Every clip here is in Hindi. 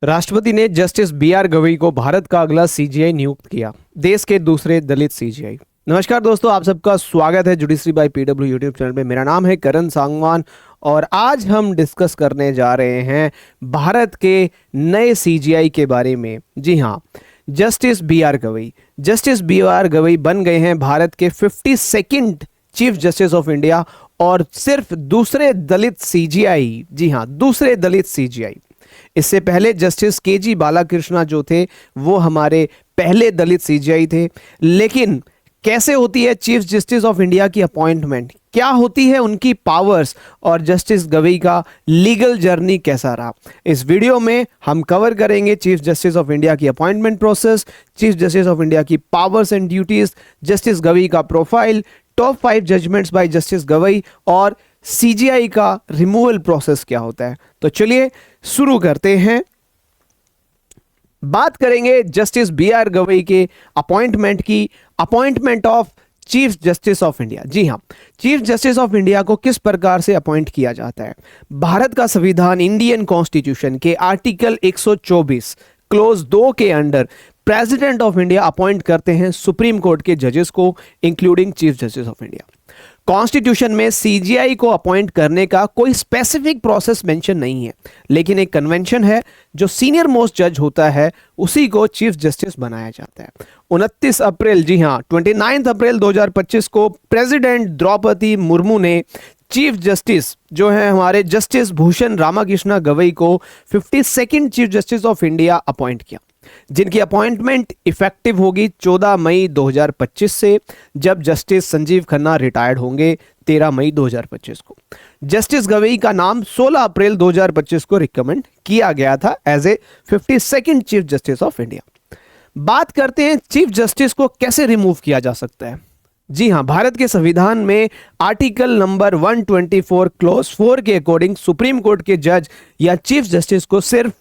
राष्ट्रपति ने जस्टिस बी.आर. गवई को भारत का अगला सीजीआई नियुक्त किया। देश के दूसरे दलित सीजीआई। नमस्कार दोस्तों, आप सबका स्वागत है judiciary by PW YouTube channel पे। मेरा नाम है करण सांगवान और आज हम डिस्कस करने जा रहे हैं भारत के नए सीजीआई के बारे में। जी हाँ, justice B R. Gavai. Justice B R. Gavai बन गए हैं भारत के 52nd chief justice of India और सिर्फ दूसरे दलित सीजीआई। जी हाँ, दूसरे दलित सीजीआई। इससे पहले जस्टिस के.जी. बालाकृष्णा जो थे वो हमारे पहले दलित सीजीआई थे। लेकिन कैसे होती है चीफ जस्टिस ऑफ इंडिया की अपॉइंटमेंट, क्या होती है उनकी पावर्स और जस्टिस गवई का लीगल जर्नी कैसा रहा, इस वीडियो में हम कवर करेंगे। चीफ जस्टिस ऑफ इंडिया की appointment process, chief justice of India की powers and duties, justice Gavai का profile, top 5 judgments by justice Gavai और सीजीआई का रिमूवल प्रोसेस क्या होता है। तो चलिए शुरू करते हैं। बात करेंगे जस्टिस बी.आर. गवई के अपॉइंटमेंट की, appointment of chief justice of India. जी हां, चीफ जस्टिस ऑफ इंडिया को किस प्रकार से अपॉइंट किया जाता है। भारत का संविधान, इंडियन कॉन्स्टिट्यूशन के आर्टिकल 124 क्लोज 2 के under president of India appoint करते हैं सुप्रीम कोर्ट के जजेस को, including chief justice of India. Constitution में सीजीआई को अपॉइंट करने का कोई स्पेसिफिक प्रोसेस मेंशन नहीं है, लेकिन एक कन्वेंशन है। जो सीनियर मोस्ट जज होता है उसी को चीफ जस्टिस बनाया जाता है। 29 अप्रैल, जी हां 29 अप्रैल 2025 को प्रेसिडेंट द्रौपदी मुर्मू ने चीफ जस्टिस जो है हमारे जस्टिस भूषण रामाकृष्ण गवई को 52nd chief justice of India appoint किया, जिनकी अपॉइंटमेंट इफेक्टिव होगी 14 मई 2025 से, जब जस्टिस संजीव खन्ना रिटायर्ड होंगे 13 मई 2025 को। जस्टिस गवई का नाम 16 अप्रैल 2025 को रिकमेंड किया गया था as a 52nd chief justice of India. बात करते हैं चीफ जस्टिस को कैसे रिमूव किया जा सकता है। जी हां, भारत के संविधान में आर्टिकल नंबर 124 क्लोज 4 के अकॉर्डिंग सुप्रीम कोर्ट के जज या चीफ जस्टिस को सिर्फ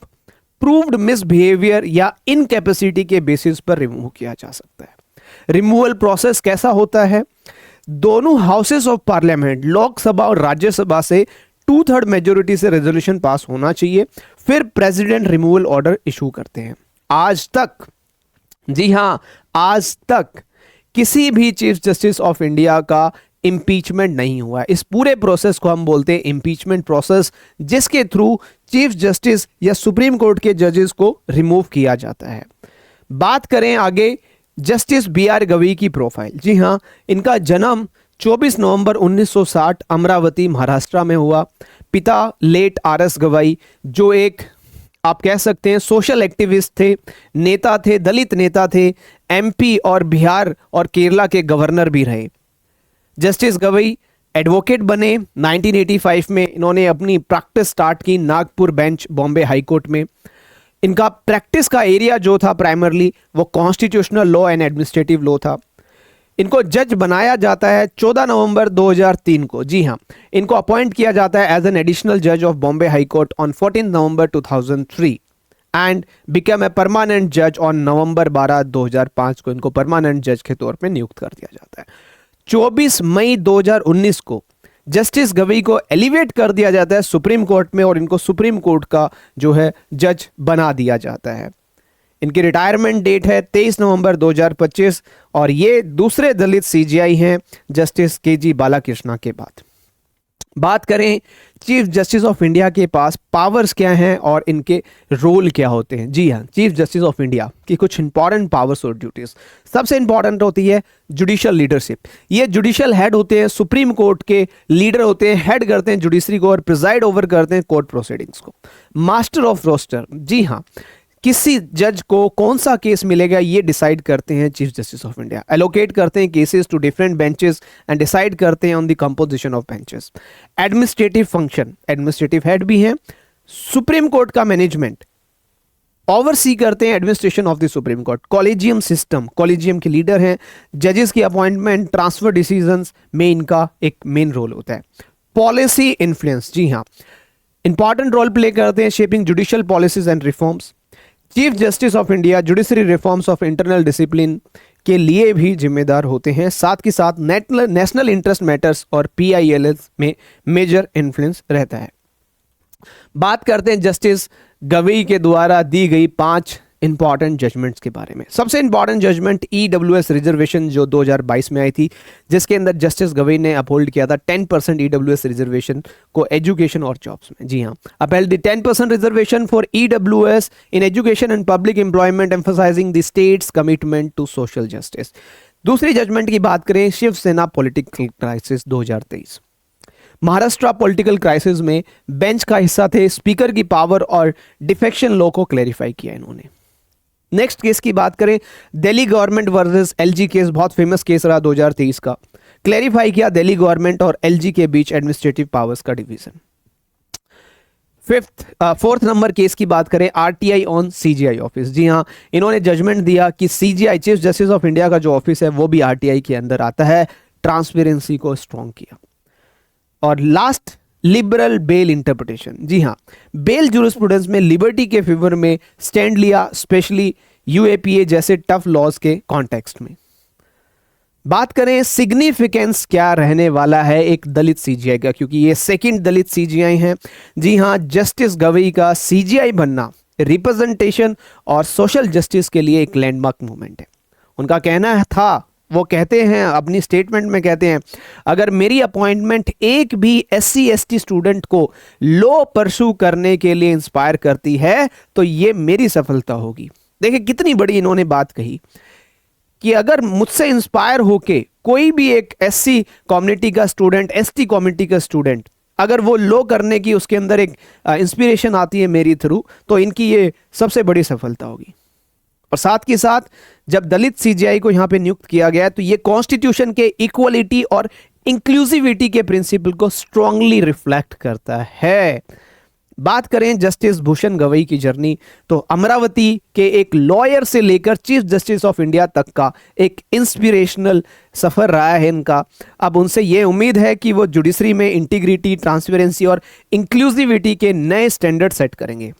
प्रूव्ड मिसबिहेवियर या इनकैपेसिटी के बेसिस पर रिमूव किया जा सकता है। रिमूवल प्रोसेस कैसा होता है, दोनों हाउसेस ऑफ पार्लियामेंट, लोकसभा और राज्यसभा से 2/3 मेजोरिटी से रेजोल्यूशन पास होना चाहिए, फिर प्रेसिडेंट रिमूवल ऑर्डर इशू करते हैं। आज तक, जी हां, आज तक किसी भी चीफ जस्टिस ऑफ इंडिया का इंपीचमेंट नहीं हुआ। इस पूरे प्रोसेस को हम बोलते हैं इंपीचमेंट प्रोसेस, जिसके थ्रू चीफ जस्टिस या सुप्रीम कोर्ट के जजेस को रिमूव किया जाता है। बात करें आगे जस्टिस बी.आर. गवई की प्रोफाइल। जी हां, इनका जन्म 24 नवंबर 1960 अमरावती महाराष्ट्र में हुआ। पिता लेट आर.एस. गवई जो एक आप कह सकते हैं सोशल एक्टिविस्ट थे, नेता थे, दलित नेता थे, एमपी और बिहार और केरला के गवर्नर भी रहे। जस्टिस गवई एडवोकेट बने 1985 में। इन्होंने अपनी प्रैक्टिस स्टार्ट की Nagpur bench, Bombay high court में। इनका प्रैक्टिस का एरिया जो था प्राइमरली वो constitutional law and administrative law था। इनको जज बनाया जाता है 14 नवंबर 2003 को। जी हां, इनको अपॉइंट किया जाता है एज एन एडिशनल जज of Bombay high court on 14 November 2003 and become a permanent जज ऑन नवंबर 12 2005 को इनको परमानेंट जज के तौर पे नियुक्त कर दिया जाता है। 24 मई 2019 को जस्टिस गवई को एलिवेट कर दिया जाता है सुप्रीम कोर्ट में और इनको सुप्रीम कोर्ट का जो है जज बना दिया जाता है। इनकी रिटायरमेंट डेट है 23 नवंबर 2025 और ये दूसरे दलित सीजीआई हैं जस्टिस के.जी. बालाकृष्णा के बाद। बात करें चीफ जस्टिस ऑफ इंडिया के पास पावर्स क्या हैं और इनके रोल क्या होते हैं। जी हाँ, चीफ जस्टिस ऑफ इंडिया की कुछ इंपॉर्टेंट पावर्स और ड्यूटीज। सबसे इंपॉर्टेंट होती है जुडिशियल लीडरशिप। ये जुडिशियल हेड होते हैं, सुप्रीम कोर्ट के लीडर होते हैं, हेड करते हैं जुडिशरी को और प्रिजाइड ओवर करते हैं कोर्ट प्रोसीडिंग्स को। मास्टर ऑफ रोस्टर, जी हाँ, किसी जज को कौन सा केस मिलेगा ये डिसाइड करते हैं chief justice of India. Allocate करते हैं cases to different benches and decide करते हैं on the composition of benches. Administrative function, administrative head भी हैं। सुप्रीम कोर्ट का मैनेजमेंट ओवरसी करते हैं administration of the supreme court. Collegium system, collegium के लीडर हैं। जजेस की अपॉइंटमेंट, ट्रांसफर डिसीजंस में इनका एक मेन रोल होता है। पॉलिसी इन्फ्लुएंस, जी हाँ, इंपॉर्टेंट रोल प्ले करते हैं shaping judicial policies and reforms. Chief justice of India judiciary reforms of internal discipline के लिए भी जिम्मेदार होते हैं। साथ के साथ नेशनल इंटरेस्ट मैटर्स और PILs में मेजर इन्फ्लुएंस रहता है। बात करते हैं जस्टिस गवई के द्वारा दी गई 5 इंपॉर्टेंट जजमेंट्स के बारे में। सबसे इंपॉर्टेंट जजमेंट ईडब्ल्यूएस रिजर्वेशन जो 2022 में आई थी, जिसके अंदर जस्टिस गवई ने अपहोल्ड किया था 10% ईडब्ल्यूएस रिजर्वेशन को एजुकेशन और जॉब्स में। जी हाँ, upheld the 10% reservation for EWS in education and public employment, emphasizing the state's commitment to social justice. दूसरी जजमेंट की बात करें, Shiv Sena political crisis 2023। Maharashtra political crisis में बेंच का हिस्सा थे, स्पीकर की पावर और डिफेक्शन लॉ को क्लैरिफाई किया इन्होंने। नेक्स्ट केस की बात करें, Delhi government versus LG case, बहुत फेमस केस रहा 2023 का। क्लैरिफाई किया दिल्ली गवर्नमेंट और एलजी के बीच एडमिनिस्ट्रेटिव पावर्स का डिवीजन। फोर्थ नंबर केस की बात करें, आरटीआई ऑन सीजीआई ऑफिस। जी हाँ, इन्होंने जजमेंट दिया कि CGI chief justice of India का जो ऑफिस है वो भी आरटीआई के अंदर आता है। ट्रांसपेरेंसी को स्ट्रॉन्ग किया। और लास्ट, लिबरल बेल इंटरप्रिटेशन। जी हाँ, बेल जूरिस्प्रूडेंस में लिबर्टी के फेवर में स्टैंड लिया, स्पेशली यूएपीए जैसे टफ लॉज के कॉन्टेक्स्ट में। बात करें सिग्निफिकेंस क्या रहने वाला है एक दलित सीजीआई का, क्योंकि ये सेकंड दलित सीजीआई है। जी हाँ, जस्टिस गवई का सीजीआई बनना रिप्रेजेंटेशन और सोशल जस्टिस के लिए एक लैंडमार्क मूवमेंट है। उनका कहना था, वो कहते हैं अपनी स्टेटमेंट में, कहते हैं अगर मेरी अपॉइंटमेंट एक भी एससी एसटी स्टूडेंट को लॉ परस्यू करने के लिए इंस्पायर करती है तो ये मेरी सफलता होगी। देखिए कितनी बड़ी इन्होंने बात कही कि अगर मुझसे इंस्पायर होके कोई भी एक एससी कम्युनिटी का स्टूडेंट, एसटी कम्युनिटी का स्टूडेंट, अगर वो लॉ करने की उसके अंदर एक इंस्पिरेशन आती है मेरी थ्रू, तो इनकी ये सबसे बड़ी सफलता होगी। और साथ के साथ जब दलित सीजीआई को यहां पे नियुक्त किया गया तो ये कॉन्स्टिट्यूशन के इक्वलिटी और इंक्लूसिविटी के प्रिंसिपल को स्ट्रांगली रिफ्लेक्ट करता है। बात करें जस्टिस भूषण गवई की जर्नी, तो अमरावती के एक लॉयर से लेकर चीफ जस्टिस ऑफ इंडिया तक का एक इंस्पिरेशनल सफर रहा है इनका। अब उनसे ये उम्मीद है कि वो जुडिशरी में इंटीग्रिटी, ट्रांसपेरेंसी और इंक्लूसिविटी के नए स्टैंडर्ड सेट करेंगे।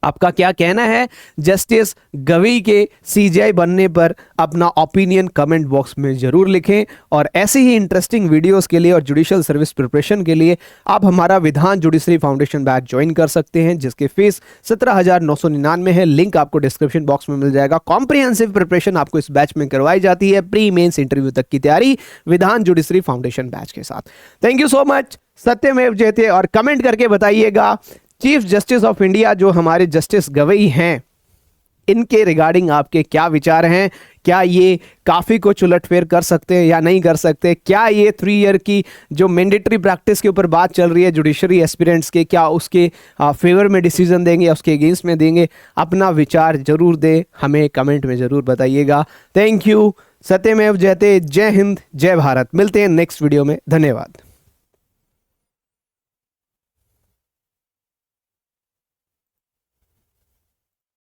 आपका क्या कहना है जस्टिस गवई के सीजीआई बनने पर? अपना ओपिनियन कमेंट बॉक्स में जरूर लिखें। और ऐसी ही इंटरेस्टिंग वीडियोस के लिए और जुडिशियल सर्विस प्रिपरेशन के लिए आप हमारा विधान जुडिशरी फाउंडेशन बैच ज्वाइन कर सकते हैं, जिसकी फीस 17,999 है। लिंक आपको डिस्क्रिप्शन बॉक्स में मिल जाएगा। कॉम्प्रिहेंसिव प्रिपरेशन आपको इस बैच में करवाई जाती है, प्री मेंस इंटरव्यू तक की तैयारी विधान जुडिशरी फाउंडेशन बैच के साथ। Thank you so much. सत्यमेव जयते। और कमेंट करके बताइएगा चीफ जस्टिस ऑफ इंडिया जो हमारे जस्टिस गवई हैं, इनके रिगार्डिंग आपके क्या विचार हैं? क्या ये काफ़ी कुछ उलटफेर कर सकते हैं या नहीं कर सकते? क्या ये 3 ईयर की जो मैंडेटरी प्रैक्टिस के ऊपर बात चल रही है जुडिशरी एस्पिरेंट्स के, क्या उसके फेवर में डिसीजन देंगे या उसके अगेंस्ट में देंगे? अपना विचार जरूर दें, हमें कमेंट में ज़रूर बताइएगा। Thank you. सत्यमेव जयते। जय हिंद, जय भारत। मिलते हैं नेक्स्ट वीडियो में। धन्यवाद।